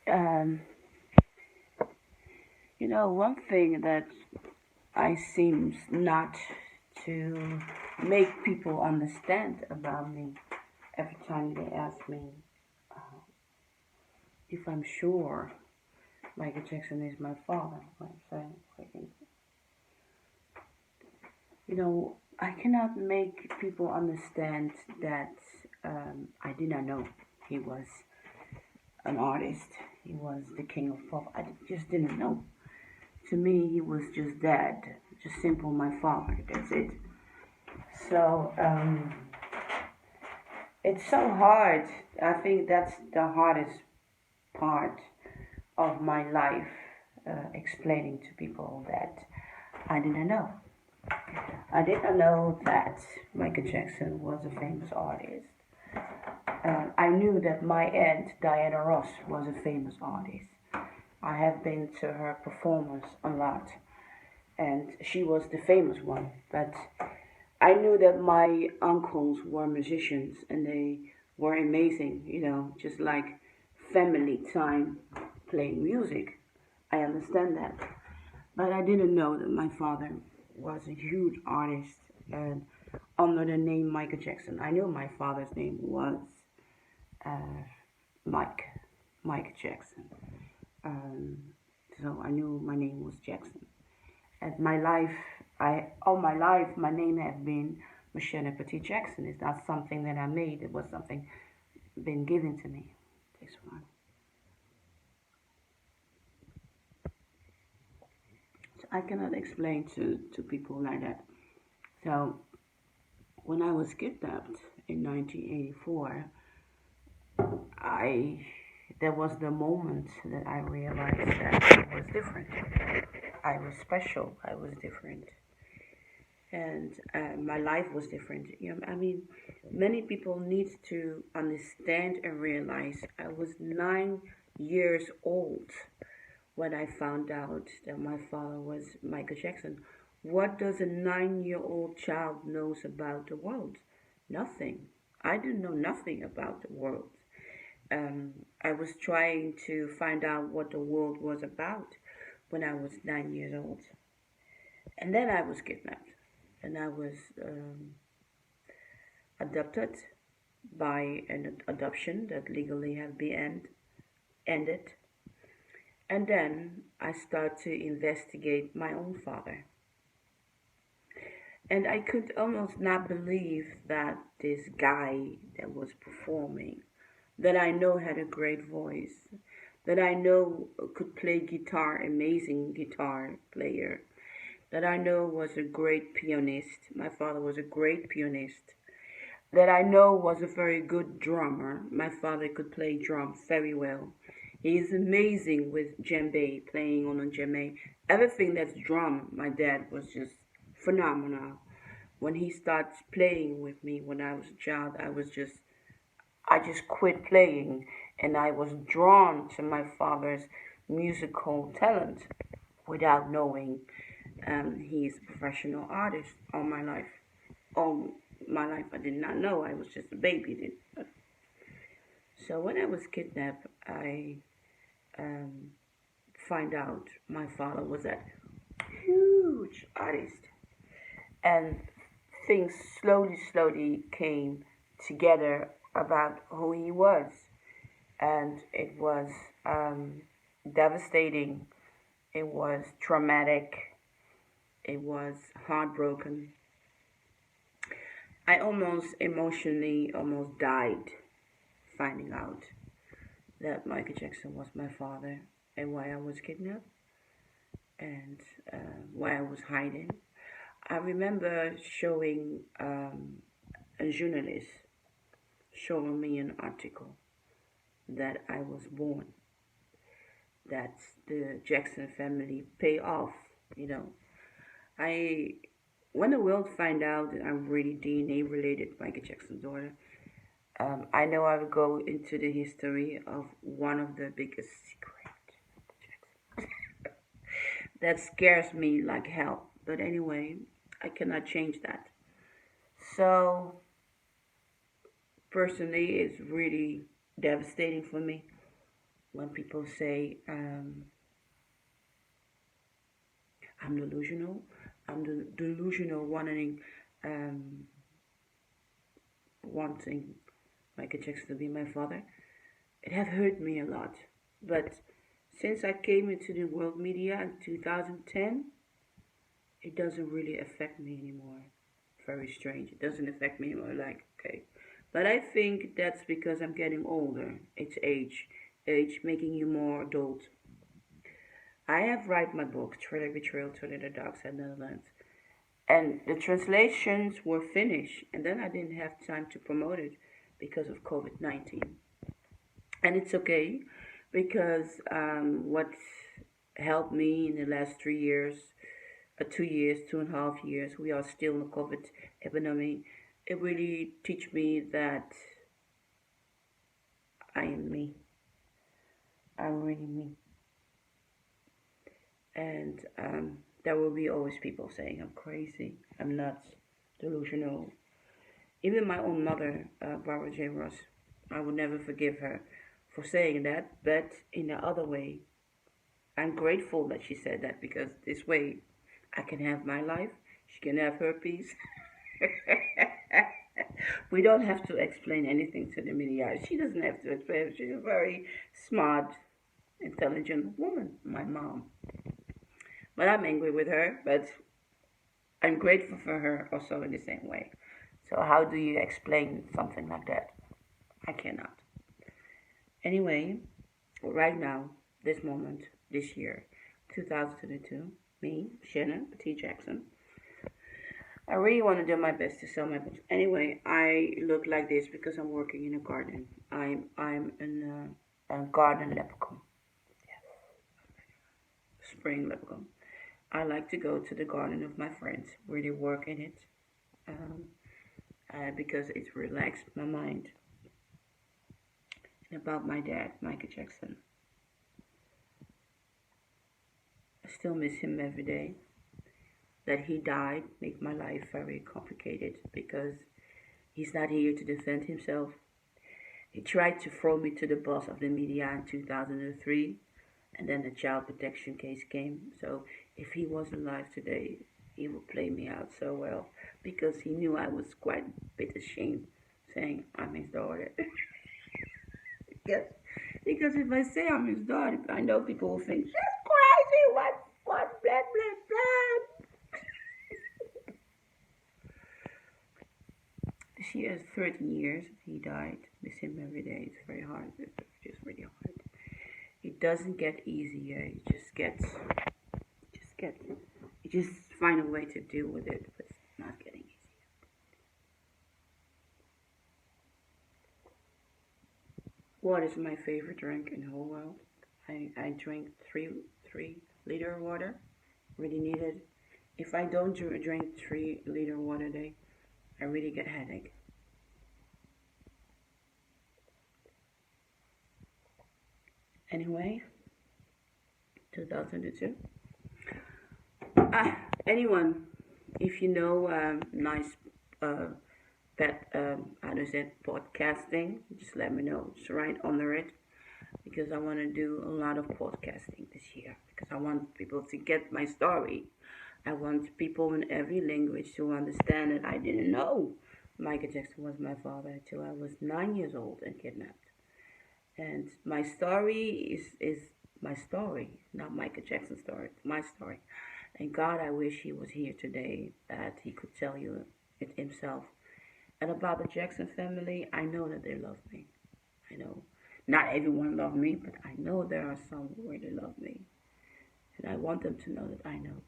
Um, one thing that I seems not to make people understand about me every time they ask me if I'm sure Michael Jackson is my father. I'm saying, I cannot make people understand that I did not know he was an artist. He was the king of pop. I just didn't know. To me, he was just dad, just simple my father. That's it. So it's so hard. I think that's the hardest part of my life, explaining to people that I didn't know. I didn't know that Michael Jackson was a famous artist. I knew that my aunt Diana Ross was a famous artist. I have been to her performance a lot, and she was the famous one. But I knew that my uncles were musicians and they were amazing, just like family time playing music. I understand that. But I didn't know that my father was a huge artist and under the name Michael Jackson. I knew my father's name was uh, Mike, Mike Jackson. Um, so I knew my name was Jackson. And my life, all my life, my name has been Mocienne Petit Jackson. It's not something that I made. It was something been given to me. This one. So I cannot explain to people like that. So when I was kidnapped in 1984, I there was the moment that I realized that I was different. I was special. I was different, and my life was different. I mean, many people need to understand and realize I was 9 years old when I found out that my father was Michael Jackson. What does a 9-year-old child knows about the world? Nothing. I didn't know nothing about the world. I was trying to find out what the world was about when I was 9 years old. And then I was kidnapped. And I was adopted by an adoption that legally had been ended. And then I started to investigate my own father. And I could almost not believe that this guy that was performing, that I know had a great voice, that I know could play guitar, amazing guitar player, that I know was a great pianist. My father was a great pianist. That I know was a very good drummer. My father could play drums very well. He is amazing with djembe, playing on a djembe. Everything that's drum, my dad was just phenomenal. When he started playing with me when I was a child, I just quit playing and I was drawn to my father's musical talent without knowing he's a professional artist all my life. All my life I did not know. I was just a baby then. So when I was kidnapped, I um, find out my father was a huge artist, and things slowly came together about who he was, and it was devastating. It was traumatic. It was heartbroken. I almost emotionally almost died finding out that Michael Jackson was my father and why I was kidnapped and why I was hiding. I remember showing a journalist showing me an article that I was born, that the Jackson family pay off, you know. I when the world find out that I'm really DNA related Michael Jackson's daughter, I know I will go into the history of one of the biggest secrets that scares me like hell. But anyway, I cannot change that. So personally, it's really devastating for me. when people say I'm delusional, delusional um, wanting Michael Jackson to be my father. It have hurt me a lot. But since I came into the world media in 2010, it doesn't really affect me anymore. Very strange. It doesn't affect me anymore. Like, okay. But I think that's because I'm getting older. It's age. Age making you more adult. I have write my book, Thriller Betrayal to the Dogs at Netherlands. And the translations were finished. And then I didn't have time to promote it because of COVID-19. And it's okay because what helped me in the last 3 years, 2 years, 2.5 years, we are still in the COVID epidemic. It really teach me that I am me. I'm really me. And there will be always people saying I'm crazy, I'm nuts, delusional. Even my own mother, Barbara J. Ross, I would never forgive her for saying that. But in the other way, I'm grateful that she said that because this way I can have my life, she can have her peace. We don't have to explain anything to the media. She doesn't have to explain. She's a very smart, intelligent woman, my mom. But I'm angry with her, but I'm grateful for her also in the same way. So how do you explain something like that? I cannot. Anyway, right now, this moment, this year, 2022, me, Mocienne Petit Jackson, I really want to do my best to sell my books. Anyway, I look like this because I'm working in a garden. I'm in a garden leprechaun. Yes, spring leprechaun. I like to go to the garden of my friends, really work in it, um, because it relaxed my mind. And about my dad, Michael Jackson, I still miss him every day. That he died make my life very complicated because he's not here to defend himself. He tried to throw me to the boss of the media in 2003, and then the child protection case came. So if he was alive today, he would play me out so well because he knew I was quite a bit ashamed saying I'm his daughter. Yes, because if I say I'm his daughter, I know people will think she's crazy. What, blah, blah, blah. This year is 13 years. He died. Miss him every day. It's very hard. It's just really hard. It doesn't get easier. It just gets, you just find a way to deal with it, but it's not getting easier. Water is my favorite drink in the whole world. I drink 3 liter water. Really need it. If I don't drink 3 liter water a day, I really get headache. Anyway, 2002. Anyone, if you know nice that how to say podcasting, just let me know. Just write under it because I want to do a lot of podcasting this year because I want people to get my story. I want people in every language to understand that I didn't know Michael Jackson was my father until I was 9 years old and kidnapped. And my story is my story, not Michael Jackson's story, my story. And God, I wish he was here today that he could tell you it himself. And about the Jackson family, I know that they love me. I know. Not everyone loves me, but I know there are some who really love me. And I want them to know that I know.